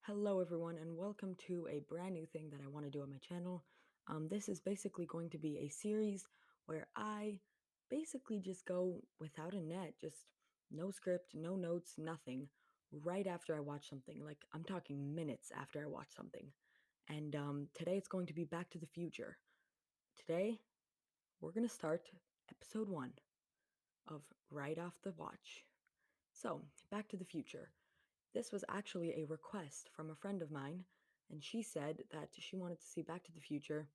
Hello, everyone, and welcome to a brand new thing that I want to do on my channel. This is basically going to be a series where I basically just go without a net, just no script, no notes, nothing, right after I watch something. Like, I'm talking minutes after I watch something. And today it's going to be Back to the Future. Today, we're going to start episode 1 of Right Off the Watch. So, Back to the Future. This was actually a request from a friend of mine, and she said that she wanted to see Back to the Future,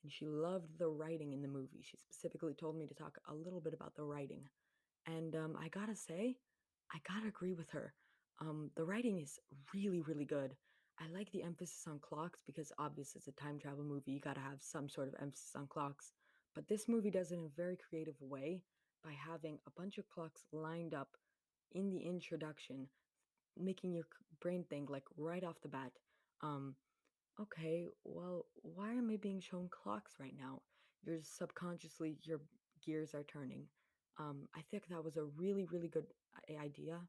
and she loved the writing in the movie. She specifically told me to talk a little bit about the writing. And I gotta say, I gotta agree with her. The writing is really, really good. I like the emphasis on clocks because obviously it's a time travel movie. You gotta have some sort of emphasis on clocks. But this movie does it in a very creative way by having a bunch of clocks lined up in the introduction, making your brain think like right off the bat, um, okay, well, why am I being shown clocks right now? You're subconsciously, your gears are turning. I think that was a really, really good idea.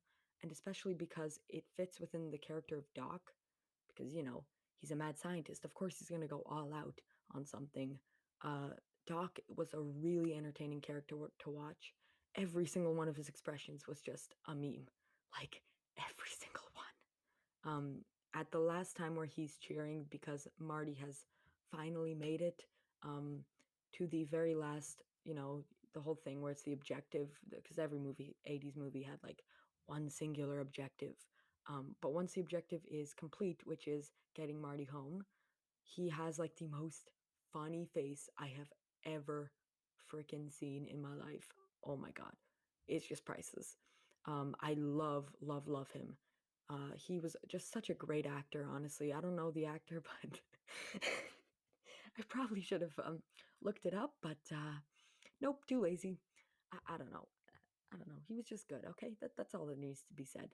And especially because it fits within the character of Doc, because, he's a mad scientist. Of course, he's going to go all out on something. Uh, Doc was a really entertaining character to watch. Every single one of his expressions was just a meme. Like, every single one. Um, at the last time where he's cheering because Marty has finally made it, um, to the very last, the whole thing where it's the objective, because every movie, 80s movie, had like one singular objective. But once the objective is complete, which is getting Marty home, he has like the most funny face I have ever freaking seen in my life. Oh my God. It's just priceless. I love, love, love him. He was just such a great actor, honestly. I don't know the actor, but I probably should have looked it up, but nope, too lazy. I don't know. I don't know. He was just good. Okay, that's all that needs to be said.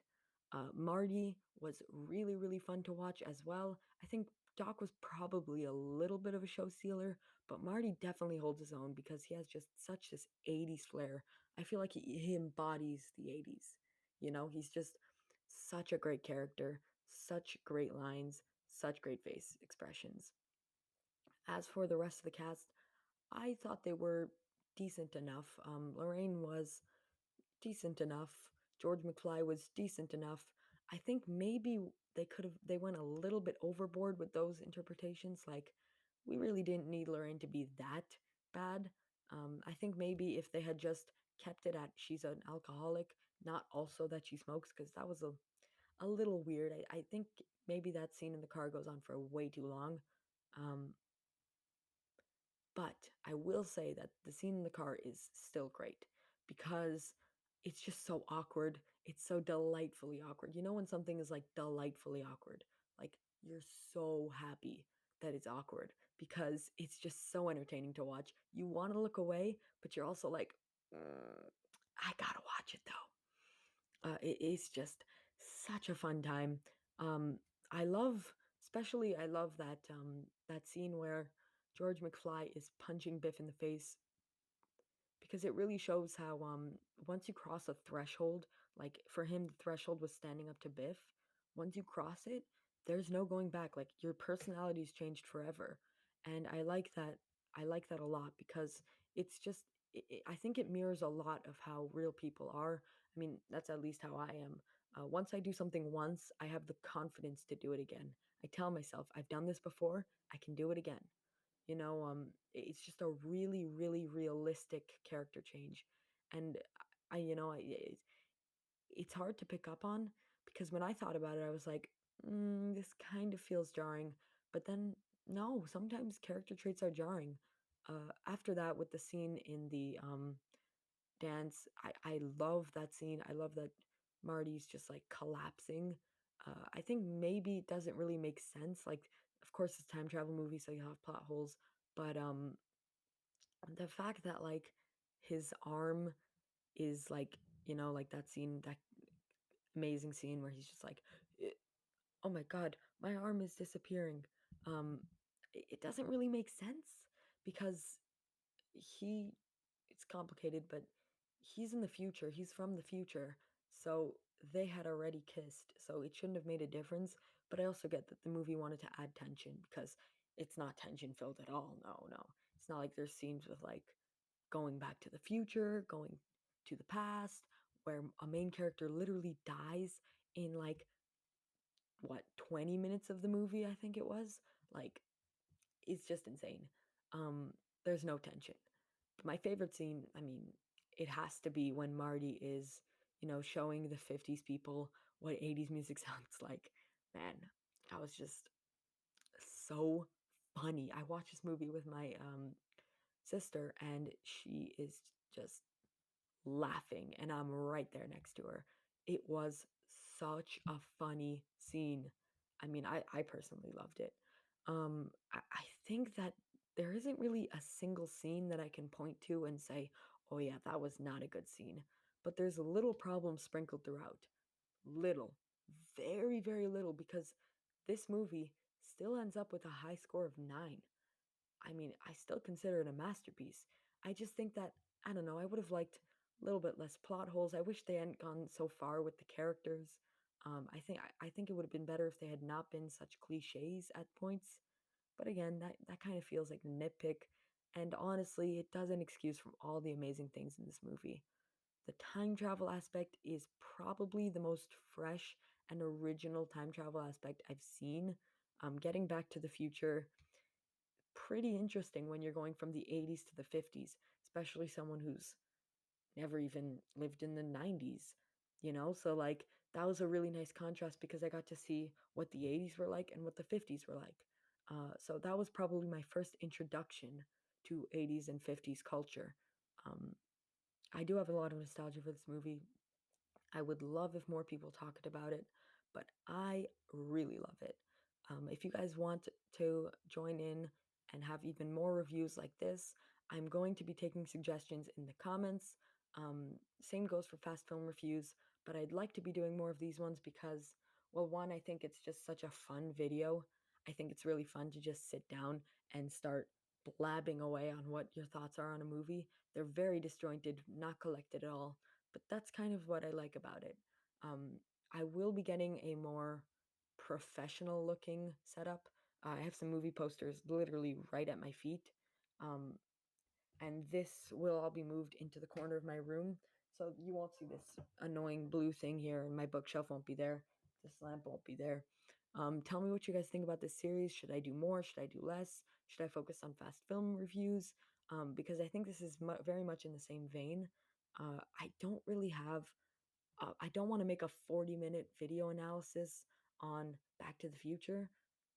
Marty was really, really fun to watch as well. I think Doc was probably a little bit of a show stealer, but Marty definitely holds his own because he has just such this 80s flair. I feel like he embodies the 80s. He's just such a great character, such great lines, such great face expressions. As for the rest of the cast, I thought they were decent enough. Lorraine was decent enough. George McFly was decent enough. I think maybe they went a little bit overboard with those interpretations. Like, we really didn't need Lorraine to be that bad. I think maybe if they had just kept it at she's an alcoholic, not also that she smokes, because that was a little weird. I think maybe that scene in the car goes on for way too long. Um, but I will say that the scene in the car is still great because it's just so awkward. It's so delightfully awkward. You know when something is like delightfully awkward? Like, you're so happy that it's awkward because it's just so entertaining to watch. You want to look away, but you're also like, I gotta watch it though. It is just such a fun time. Um, I love that scene where George McFly is punching Biff in the face because it really shows how once you cross a threshold, like for him, the threshold was standing up to Biff. Once you cross it, there's no going back. Like, your personality's changed forever, and I like that. I like that a lot because it's just. I think it mirrors a lot of how real people are. I mean, that's at least how I am. Once I do something once, I have the confidence to do it again. I tell myself, I've done this before. I can do it again. It's just a really, really realistic character change, and it's hard to pick up on because when I thought about it, I was like, this kind of feels jarring. But then, no, sometimes character traits are jarring. After that, with the scene in the dance, I love that scene. I love that Marty's just like collapsing. I think maybe it doesn't really make sense. Like, of course, it's time travel movie, so you have plot holes. But the fact that like his arm is like, like that scene, that amazing scene where he's just like, oh my God, my arm is disappearing. It doesn't really make sense because he it's complicated, but he's in the future. He's from the future. So they had already kissed. So it shouldn't have made a difference. but I also get that the movie wanted to add tension because it's not tension filled at all. No, no. It's not like there's scenes with like going back to the future, going to the past, where a main character literally dies in like what 20 minutes of the movie, I think it was. Like it's just insane. There's no tension. But my favorite scene, I mean, it has to be when Marty is, showing the 50s people what 80s music sounds like. Man, that was just so funny. I watched this movie with my sister, and she is just laughing, and I'm right there next to her. It was such a funny scene. I mean, I personally loved it. I think that there isn't really a single scene that I can point to and say, "Oh yeah, that was not a good scene." But there's little problems sprinkled throughout. Little, very, very little, because this movie still ends up with a high score of 9. I mean, I still consider it a masterpiece. I just think that, I don't know, I would have liked a little bit less plot holes. I wish they hadn't gone so far with the characters. I think it would have been better if they had not been such cliches at points. But again, that kind of feels like a nitpick. And honestly, it doesn't excuse from all the amazing things in this movie. The time travel aspect is probably the most fresh and original time travel aspect I've seen. Getting back to the future, pretty interesting when you're going from the 80s to the 50s, especially someone who's never even lived in the 90s, you know? So, like, that was a really nice contrast because I got to see what the 80s were like and what the 50s were like. So, that was probably my first introduction to 80s and 50s culture. Um, I do have a lot of nostalgia for this movie. I would love if more people talked about it, but I really love it. If you guys want to join in and have even more reviews like this, I'm going to be taking suggestions in the comments. Same goes for fast film reviews, but I'd like to be doing more of these ones because, well, one, I think it's just such a fun video. I think it's really fun to just sit down and start blabbing away on what your thoughts are on a movie. They're very disjointed, not collected at all, but that's kind of what I like about it. Um, I will be getting a more professional looking setup. I have some movie posters literally right at my feet. Um, and this will all be moved into the corner of my room. So you won't see this annoying blue thing here, and my bookshelf won't be there. This lamp won't be there. Tell me what you guys think about this series. Should I do more? Should I do less? Should I focus on fast film reviews? Because I think this is very much in the same vein. I don't really have I don't want to make a 40-minute video analysis on Back to the Future.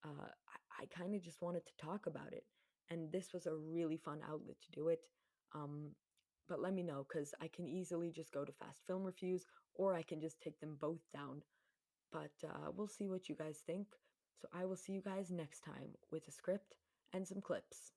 I kind of just wanted to talk about it. And this was a really fun outlet to do it. Um, but let me know because I can easily just go to fast film reviews or I can just take them both down. But we'll see what you guys think. So I will see you guys next time with a script and some clips.